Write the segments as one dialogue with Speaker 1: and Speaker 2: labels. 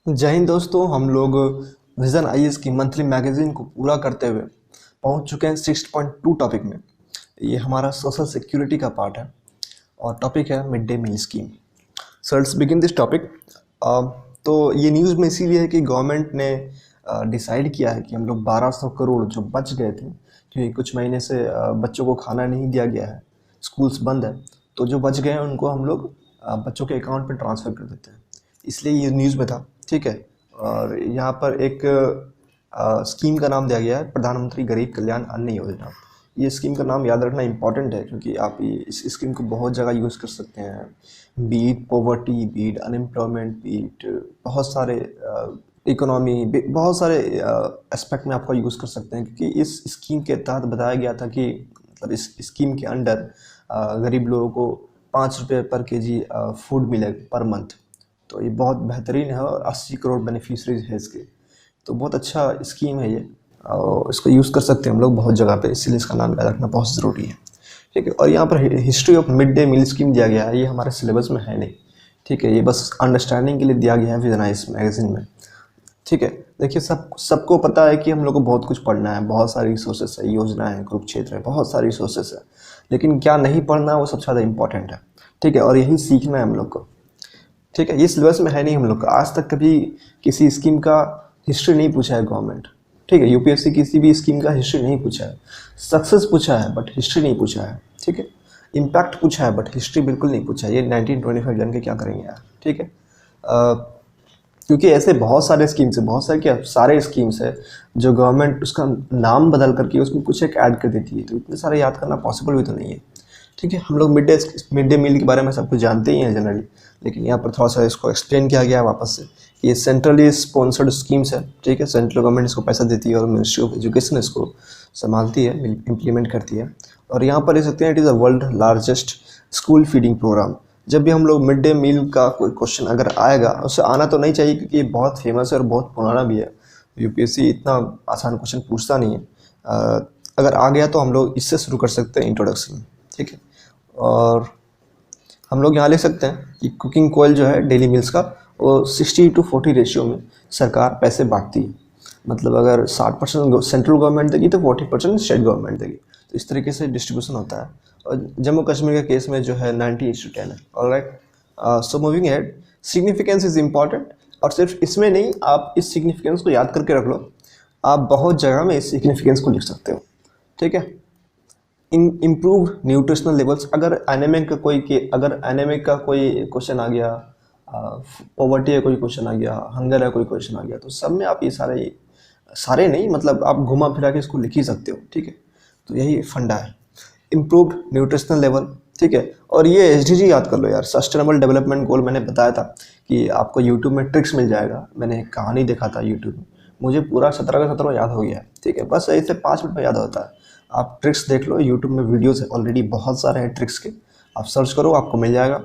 Speaker 1: जय हिंद दोस्तों। हम लोग विजन आईएएस की मंथली मैगजीन को पूरा करते हुए पहुंच चुके हैं 6.2 टॉपिक में। ये हमारा सोशल सिक्योरिटी का पार्ट है और टॉपिक है mid day meal scheme. So let's begin this topic. तो ये न्यूज़ में इसीलिए है कि गवर्नमेंट ने डिसाइड किया है कि हम लोग 1200 करोड़ जो बच गए थे, क्योंकि कुछ महीने से बच्चों को खाना नहीं दिया गया है, स्कूल्स बंद है, तो जो बच गए हैं उनको हम लोग बच्चों के अकाउंट में ट्रांसफ़र कर देते हैं। इसलिए ये न्यूज़ में था, ठीक है। और यहाँ पर एक स्कीम का नाम दिया गया है प्रधानमंत्री गरीब कल्याण अन्न योजना। ये स्कीम का नाम याद रखना इम्पॉर्टेंट है, क्योंकि आप इस स्कीम को बहुत जगह यूज़ कर सकते हैं। Beat poverty, beat unemployment, beat बहुत सारे इकोनॉमी, बहुत सारे एस्पेक्ट में आपका यूज़ कर सकते हैं, क्योंकि इस स्कीम के तहत बताया गया था कि मतलब इस स्कीम के अंडर गरीब लोगों को 5 रुपये पर केजी फूड मिलेगा पर मंथ। तो ये बहुत बेहतरीन है और 80 करोड़ बेनिफिशरीज है इसके। तो बहुत अच्छा स्कीम है ये, और इसको यूज़ कर सकते हैं हम लोग बहुत जगह पे, इसीलिए इसका नाम याद रखना बहुत ज़रूरी है, ठीक है। और यहाँ पर history of mid day meal scheme दिया गया है, ये हमारे सिलेबस में है नहीं, ठीक है। ये बस अंडरस्टैंडिंग के लिए दिया गया है विजन इस मैगजीन में, ठीक है। देखिए, सबको पता है कि हम लोग को बहुत कुछ पढ़ना है, बहुत सारी रिसोर्सेस है, योजना है, कुरुक्षेत्र है, बहुत सारी रिसोर्सेस है, लेकिन क्या नहीं पढ़ना है वो सबसे ज़्यादा इंपॉर्टेंट है, ठीक है। और यही सीखना है हम लोग को, ठीक है। ये सिलेबस में है नहीं हम लोग का। आज तक कभी किसी स्कीम का हिस्ट्री नहीं पूछा है गवर्नमेंट, ठीक है। यूपीएससी किसी भी स्कीम का हिस्ट्री नहीं पूछा है। सक्सेस पूछा है बट हिस्ट्री नहीं पूछा है, ठीक है। इम्पैक्ट पूछा है बट हिस्ट्री बिल्कुल नहीं पूछा है। ये 1925 जान के क्या करेंगे यार, ठीक है। क्योंकि ऐसे बहुत सारे स्कीम्स है, बहुत सारे क्या सारे स्कीम्स है जो गवर्नमेंट उसका नाम बदल करके उसमें कुछ एक ऐड कर देती है, तो इतने सारे याद करना पॉसिबल भी तो नहीं है, ठीक है। हम लोग मिड डे मील के बारे में सब कुछ जानते ही हैं जनरली, लेकिन यहाँ पर थोड़ा सा इसको एक्सप्लेन किया गया है वापस से। ये सेंट्रली स्पॉन्सर्ड स्कीम्स है, ठीक है। सेंट्रल गवर्नमेंट इसको पैसा देती है और मिनिस्ट्री ऑफ एजुकेशन इसको संभालती है, इम्प्लीमेंट करती है। और यहाँ पर देख सकते हैं, it is a world largest school feeding programme. जब भी हम लोग मिड डे मील का कोई क्वेश्चन अगर आएगा, उससे आना तो नहीं चाहिए क्योंकि ये बहुत फेमस है और बहुत पुराना भी है। यूपीएससी इतना आसान क्वेश्चन पूछता नहीं है। अगर आ गया तो हम लोग इससे शुरू कर सकते हैं, इंट्रोडक्शन, ठीक है। और हम लोग यहाँ लिख सकते हैं कि कुकिंग कोयल जो है डेली मील्स का, वो 60:40 रेशियो में सरकार पैसे बांटती है। मतलब अगर 60% सेंट्रल गवर्नमेंट देगी तो 40% स्टेट गवर्नमेंट देगी, तो इस तरीके से डिस्ट्रीब्यूशन होता है। और जम्मू कश्मीर के केस में जो है 90:10 है। Alright, so moving head, significance is important. और सिर्फ इसमें नहीं, आप इस सिग्निफिकेंस को याद करके रख लो, आप बहुत जगह में इस सिग्निफिकेंस को लिख सकते हो, ठीक है। Improve nutritional levels. अगर एनेमिक का कोई क्वेश्चन आ गया, पॉवर्टी का कोई क्वेश्चन आ गया, हंगर का कोई क्वेश्चन आ गया, तो सब में आप ये सारे सारे नहीं, मतलब आप घुमा फिरा के इसको लिख ही सकते हो, ठीक है। तो यही फंडा है, इम्प्रूव्ड न्यूट्रिशनल लेवल, ठीक है। और ये एसडीजी याद कर लो यार, सस्टेनेबल डेवलपमेंट गोल। मैंने बताया था कि आपको यूट्यूब में ट्रिक्स मिल जाएगा, मैंने एक कहानी देखा था यूट्यूब में, मुझे पूरा 17 का 17 याद हो गया है, ठीक है। बस ऐसे 5 मिनट में याद होता है। आप ट्रिक्स देख लो, यूट्यूब में वीडियोस ऑलरेडी बहुत सारे हैं ट्रिक्स के, आप सर्च करो आपको मिल जाएगा,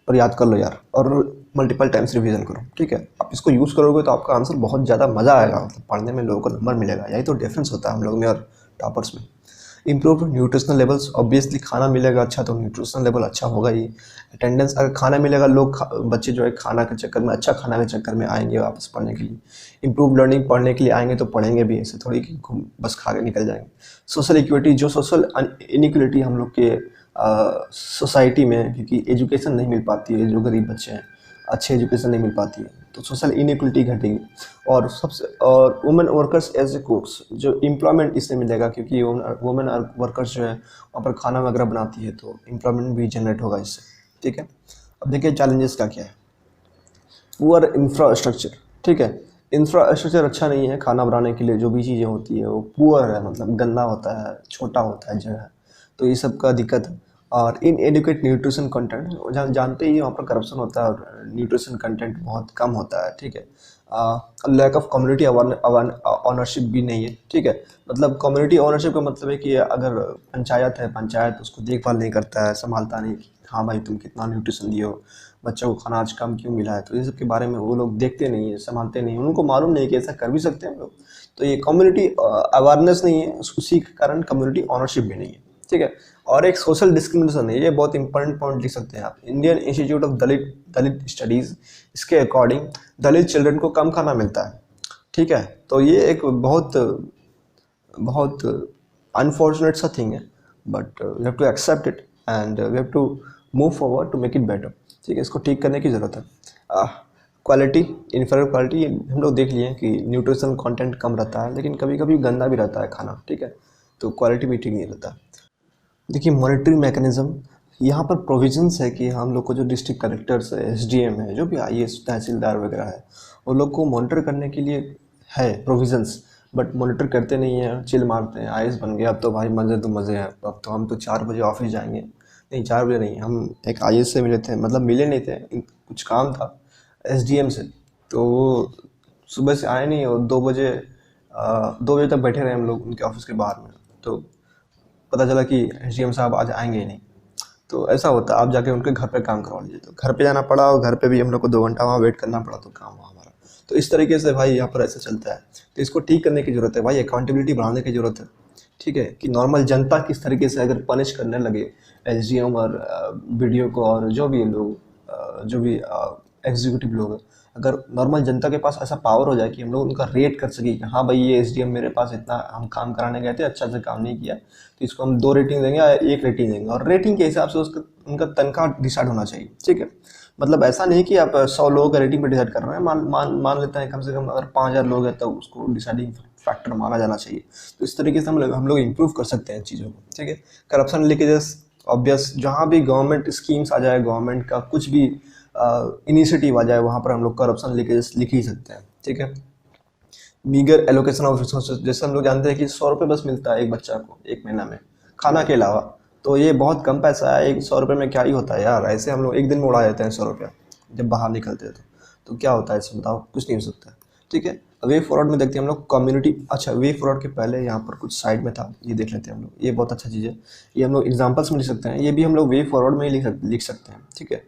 Speaker 1: और याद कर लो यार, और मल्टीपल टाइम्स रिवीजन करो, ठीक है। आप इसको यूज़ करोगे तो आपका आंसर बहुत ज़्यादा मज़ा आएगा, मतलब पढ़ने में लोगों को नंबर मिलेगा। यही तो डिफरेंस होता है हम लोग में और टॉपर्स में। इम्प्रूव न्यूट्रिशनल लेवल्स, ऑब्वियसली खाना मिलेगा अच्छा तो न्यूट्रिशनल लेवल अच्छा होगा ही। अटेंडेंस, अगर खाना मिलेगा, बच्चे जो है खाना के चक्कर में, अच्छा खाना के चक्कर में आएंगे वापस पढ़ने के लिए। इम्प्रूव लर्निंग, पढ़ने के लिए आएंगे तो पढ़ेंगे भी, ऐसे थोड़ी कि बस खा के निकल जाएंगे। सोशल इक्विटी, जो सोशल इनइक्वलिटी हम लोग के सोसाइटी में, क्योंकि एजुकेशन नहीं मिल पाती है, जो गरीब बच्चे हैं अच्छे एजुकेशन नहीं मिल पाती है, तो सोशल इनइक्वलिटी घटेगी। और women workers as a cooks, जो एम्प्लॉयमेंट इससे मिलेगा, क्योंकि वुमेन वर्कर्स जो है वहाँ पर खाना वगैरह बनाती है, तो एम्प्लॉयमेंट भी जनरेट होगा इससे, ठीक है। अब देखिए चैलेंजेस क्या क्या है। पुअर इंफ्रास्ट्रक्चर, ठीक है। इंफ्रास्ट्रक्चर अच्छा नहीं है खाना बनाने के लिए, जो भी चीज़ें होती है वो पुअर है, मतलब गंदा होता है, छोटा होता है जगह, तो ये सब का दिक्कत है। और इन एडुकेट न्यूट्रिशन कंटेंट, जानते ही वहाँ पर करप्शन होता है और न्यूट्रिशन कंटेंट बहुत कम होता है, ठीक है। लैक ऑफ कम्युनिटी ऑनरशिप भी नहीं है, ठीक है। मतलब कम्युनिटी ऑनरशिप का मतलब है कि अगर पंचायत है, पंचायत उसको देखभाल नहीं करता है, संभालता नहीं कि हाँ भाई तुम कितना न्यूट्रिशन दिए हो, बच्चों को खाना आज कम क्यों मिला है, तो ये सब के बारे में वो लोग देखते नहीं है, संभालते नहीं हैं, उनको मालूम नहीं कि ऐसा कर भी सकते हैं हम लोग। तो ये कम्युनिटी अवेयरनेस नहीं है, उसी के कारण कम्युनिटी ऑनरशिप भी नहीं है, ठीक है। और एक सोशल डिस्क्रिमिनेशन है, ये बहुत इंपॉर्टेंट पॉइंट लिख सकते हैं आप। Indian institute of Dalit studies, इसके अकॉर्डिंग दलित चिल्ड्रन को कम खाना मिलता है, ठीक है। तो ये एक बहुत बहुत अनफॉर्चुनेट सा थिंग है, but we have to accept it and we have to move forward to make it better, ठीक है। इसको ठीक करने की ज़रूरत है। क्वालिटी, इन्फीरियर क्वालिटी, हम लोग देख लिए कि न्यूट्रिशन कंटेंट कम रहता है, लेकिन कभी कभी गंदा भी रहता है खाना, ठीक है। तो क्वालिटी भी ठीक नहीं रहता। देखिए मॉनिटरिंग मैकेनिज़्म, यहाँ पर प्रोविजंस है कि हम लोग को जो डिस्ट्रिक्ट कलेक्टर्स है, एसडीएम है, जो भी आईएएस तहसीलदार वगैरह है, वो लोग को मॉनिटर करने के लिए है प्रोविजंस, बट मॉनिटर करते नहीं हैं, चिल मारते हैं। आईएएस बन गए अब तो भाई मज़े तो मज़े हैं, अब तो हम तो 4 बजे ऑफिस जाएंगे। नहीं 4 बजे नहीं, हम एक आईएएस से मिले थे, मतलब मिले नहीं थे, कुछ काम था एसडीएम से, तो वो सुबह से आए नहीं और 2 बजे तक बैठे रहे हम लोग उनके ऑफिस के बाहर में। तो पता चला कि एसडीएम साहब आज आएंगे ही नहीं। तो ऐसा होता है, आप जाके उनके घर पे काम करवा लीजिए। तो घर पे जाना पड़ा और घर पे भी हम लोग को 2 घंटा वहाँ वेट करना पड़ा, तो काम हुआ हमारा। तो इस तरीके से भाई यहाँ पर ऐसा चलता है। तो इसको ठीक करने की ज़रूरत है भाई, अकाउंटेबिलिटी बढ़ाने की ज़रूरत है, ठीक है। कि नॉर्मल जनता किस तरीके से अगर पनिश करने लगे एसडीएम और बीडीओ को और जो भी लोग जो भी एग्जीक्यूटिव लोग, अगर नॉर्मल जनता के पास ऐसा पावर हो जाए कि हम लोग उनका रेट कर सके कि हाँ भाई ये एसडीएम मेरे पास इतना हम काम कराने गए थे, अच्छा से काम नहीं किया, तो इसको हम 2 रेटिंग देंगे या 1 रेटिंग देंगे, और रेटिंग के हिसाब से उसका उनका तनख्वाह डिसाइड होना चाहिए, ठीक है। मतलब ऐसा नहीं कि आप 100 लोगों का रेटिंग पर डिसाइड कर रहे हैं, मान लेते हैं कम से कम अगर 5000 लोग हैं तो उसको डिसाइडिंग फैक्टर माना जाना चाहिए। तो इस तरीके से हम लोग इम्प्रूव कर सकते हैं चीज़ों को, ठीक है। करप्शन लीकेजेस ऑब्वियस, जहाँ भी गवर्नमेंट स्कीम्स आ जाए, गवर्नमेंट का कुछ भी इनिशिएटिव आ जाए, वहाँ पर हम लोग करप्शन लीकेजेस लिख ही सकते हैं, ठीक है। मीगर एलोकेशन ऑफ रिसोर्सेज, जैसे हम लोग जानते हैं कि 100 रुपये बस मिलता है एक बच्चा को एक महीना में खाना के अलावा, तो ये बहुत कम पैसा है। 100 रुपये में क्या ही होता है यार, ऐसे हम लोग एक दिन में उड़ा देते हैं 100 रुपया जब बाहर निकलते हैं। तो क्या होता है इसमें बताओ, कुछ नहीं हो सकता, ठीक है। वे फॉरवर्ड में देखते हैं हम लोग कम्युनिटी। अच्छा, वे फॉरवर्ड के पहले यहाँ पर कुछ साइड में था, ये देख लेते हैं हम लोग, ये बहुत अच्छा चीज़ है। ये हम लोग एग्जाम्पल्स में लिख सकते हैं, ये भी हम लोग वे फॉरवर्ड में ही लिख सकते हैं, ठीक है।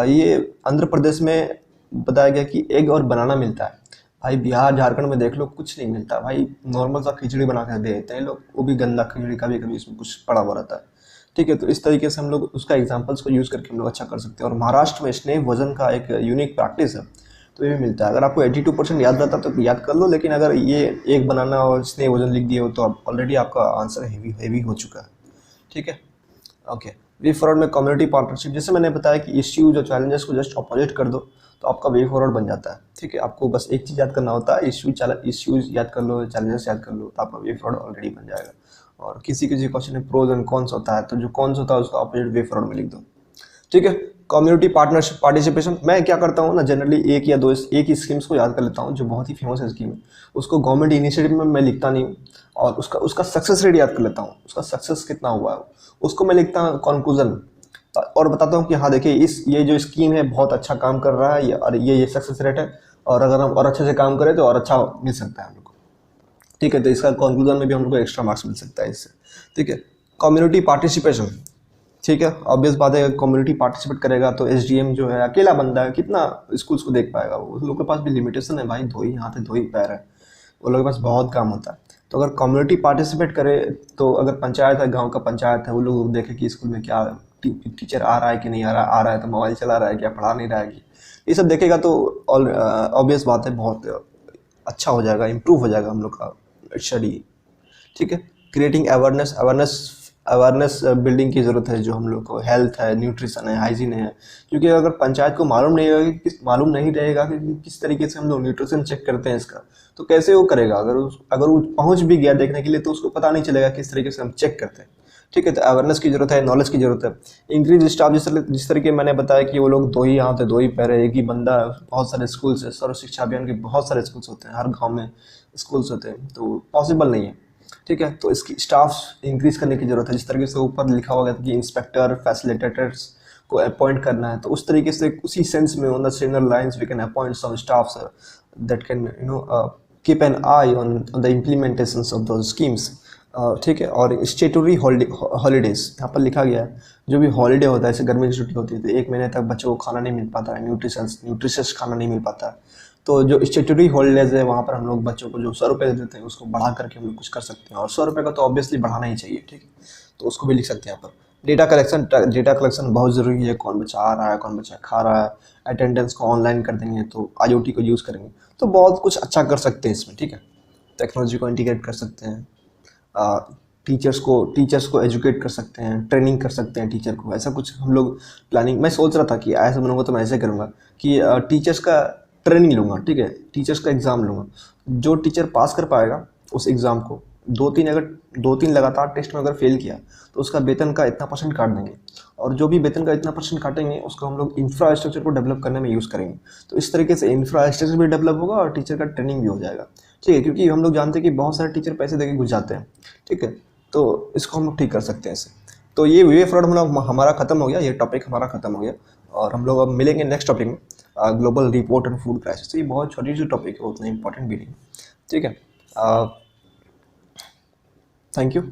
Speaker 1: ये आंध्र प्रदेश में बताया गया कि एग और बनाना मिलता है। भाई बिहार झारखंड में देख लो कुछ नहीं मिलता भाई, नॉर्मल सा खिचड़ी बना कर दे देते हैं लोग, वो भी गंदा खिचड़ी, कभी कभी इसमें कुछ पड़ा हुआ रहता है, ठीक है। तो इस तरीके से हम लोग उसका एग्जांपल्स को यूज़ करके हम लोग अच्छा कर सकते हैं। और महाराष्ट्र में स्नेह भोजन का एक यूनिक प्रैक्टिस है, तो ये भी मिलता है। अगर आपको 82% याद रहता तो याद कर लो, लेकिन अगर ये एक बनाना और स्नेह भोजन लिख दिए हो तो ऑलरेडी आपका आंसर हैवी हो चुका है, ठीक है। ओके, वे फॉरवर्ड में कम्युनिटी पार्टनरशिप, जैसे मैंने बताया कि इश्यूज और चैलेंजेस को जस्ट अपोजिट कर दो तो आपका वे फॉरवर्ड बन जाता है, ठीक है। आपको बस एक चीज़ याद करना होता है, इश्यूज याद कर लो, चैलेंजेस याद कर लो, तो आपका वे फॉरवर्ड ऑलरेडी बन जाएगा। और किसी क्वेश्चन में प्रोज एंड कॉन्स होता है, तो जो कॉन्स होता है उसका अपोजिट वे फॉरवर्ड में लिख दो, ठीक है। कम्युनिटी पार्टनरशिप पार्टिसिपेशन, मैं क्या करता हूँ ना, जनरली एक या दो एक ही स्कीम्स को याद कर लेता हूँ जो बहुत ही फेमस है स्कीम है, उसको गवर्नमेंट इनिशिएटिव में मैं लिखता नहीं हूँ, और उसका सक्सेस रेट याद कर लेता हूँ, उसका सक्सेस कितना हुआ है उसको मैं लिखता हूँ कंक्लूजन, और बताता हूँ कि हाँ देखिए ये जो स्कीम है बहुत अच्छा काम कर रहा है, और ये सक्सेस रेट है, और अगर हम और अच्छे से काम करें तो और अच्छा मिल सकता है हम लोग को, ठीक है। तो इसका कंक्लूजन में भी हम लोग को एक्स्ट्रा मार्क्स मिल सकता है इससे, ठीक है। कम्युनिटी पार्टिसिपेशन, ठीक है, ऑब्वियस बात है, कम्युनिटी पार्टिसिपेट करेगा तो एसडीएम जो है अकेला बंदा है, कितना स्कूल्स को देख पाएगा, वो लोग के पास भी लिमिटेशन है भाई, दो ही हाथ है दो ही पैर है, वो लोग के पास बहुत काम होता है। तो अगर कम्युनिटी पार्टिसिपेट करे, तो अगर पंचायत है, गांव का पंचायत है, वो लोग देखे कि स्कूल में क्या टीचर आ रहा है कि नहीं आ रहा है तो मोबाइल चला रहा है क्या, पढ़ा नहीं रहा है कि, ये सब देखेगा तो ऑब्वियस बात है बहुत अच्छा हो जाएगा, इम्प्रूव हो जाएगा हम लोग का स्टडी, ठीक है। क्रिएटिंग अवेयरनेस बिल्डिंग की ज़रूरत है, जो हम लोग को हेल्थ है, न्यूट्रिशन है, हाइजीन है, क्योंकि अगर पंचायत को मालूम नहीं रहेगा कि किस तरीके से हम लोग न्यूट्रिशन चेक करते हैं इसका, तो कैसे वो करेगा, अगर वो पहुंच भी गया देखने के लिए तो उसको पता नहीं चलेगा किस तरीके से हम चेक करते हैं, ठीक है। तो अवेयरनेस की जरूरत है, नॉलेज की जरूरत है। इंक्रीज स्टाफ, जिस तरीके मैंने बताया कि वो लोग दो ही हाथ है दो ही पैर है, एक ही बंदा, बहुत सारे स्कूल्स है, सर्व शिक्षा अभियान के बहुत सारे स्कूल्स होते हैं, हर गाँव में स्कूल्स होते हैं, तो पॉसिबल नहीं है, ठीक है। तो इसकी स्टाफ इंक्रीज करने की जरूरत है, जिस तरीके से ऊपर लिखा हुआ कि इंस्पेक्टर फैसिलिटेटर्स को अपॉइंट करना है, तो उस तरीके से उसी सेंस में on the similar lines we can appoint some staffs that can keep an eye on the implementations of those schemes, ठीक है। और स्टेटरी हॉलीडेज यहाँ पर लिखा गया है, जो भी हॉलीडे होता है, जैसे गर्मी की छुट्टी होती है तो 1 महीने तक बच्चों को खाना नहीं मिल पाता है, न्यूट्रिशस खाना नहीं मिल पाता है, तो जो स्टेटरी हॉलीडेज है वहाँ पर हम लोग बच्चों को जो 100 रुपये देते हैं उसको बढ़ा करके हम लोग कुछ कर सकते हैं, और 100 रुपये का तो ऑब्वियसली बढ़ाना ही चाहिए, ठीक है। तो उसको भी लिख सकते हैं यहाँ पर। डेटा कलेक्शन बहुत ज़रूरी है, कौन बच्चा आ रहा है, कौन बच्चा खा रहा है, अटेंडेंस को ऑनलाइन कर देंगे तो IoT को यूज़ करेंगे, तो बहुत कुछ अच्छा कर सकते हैं इसमें, ठीक है। टेक्नोलॉजी को इंटीग्रेट कर सकते हैं, टीचर्स को एजुकेट कर सकते हैं, ट्रेनिंग कर सकते हैं टीचर को, ऐसा कुछ हम लोग प्लानिंग। मैं सोच रहा था कि ऐसा बनूंगा तो मैं ऐसे करूँगा कि टीचर्स का ट्रेनिंग लूँगा, ठीक है, टीचर्स का एग्ज़ाम लूँगा। जो टीचर पास कर पाएगा उस एग्ज़ाम को, दो तीन लगातार टेस्ट में अगर फेल किया तो उसका वेतन का इतना % काट देंगे, और जो भी वेतन का इतना % काटेंगे उसको हम लोग इंफ्रास्ट्रक्चर को डेवलप करने में यूज़ करेंगे। तो इस तरीके से इंफ्रास्ट्रक्चर भी डेवलप होगा और टीचर का ट्रेनिंग भी हो जाएगा, ठीक है, क्योंकि हम लोग जानते हैं कि बहुत सारे टीचर पैसे देके घुस जाते हैं, ठीक है। तो इसको हम लोग ठीक कर सकते हैं ऐसे। तो ये फ्रॉड हमारा ख़त्म हो गया, ये टॉपिक हमारा ख़त्म हो गया, और हम लोग अब मिलेंगे नेक्स्ट टॉपिक में, global report and food crisis. ये बहुत छोटी सी टॉपिक है, उतना इंपॉर्टेंट भी नहीं, ठीक है। Thank you.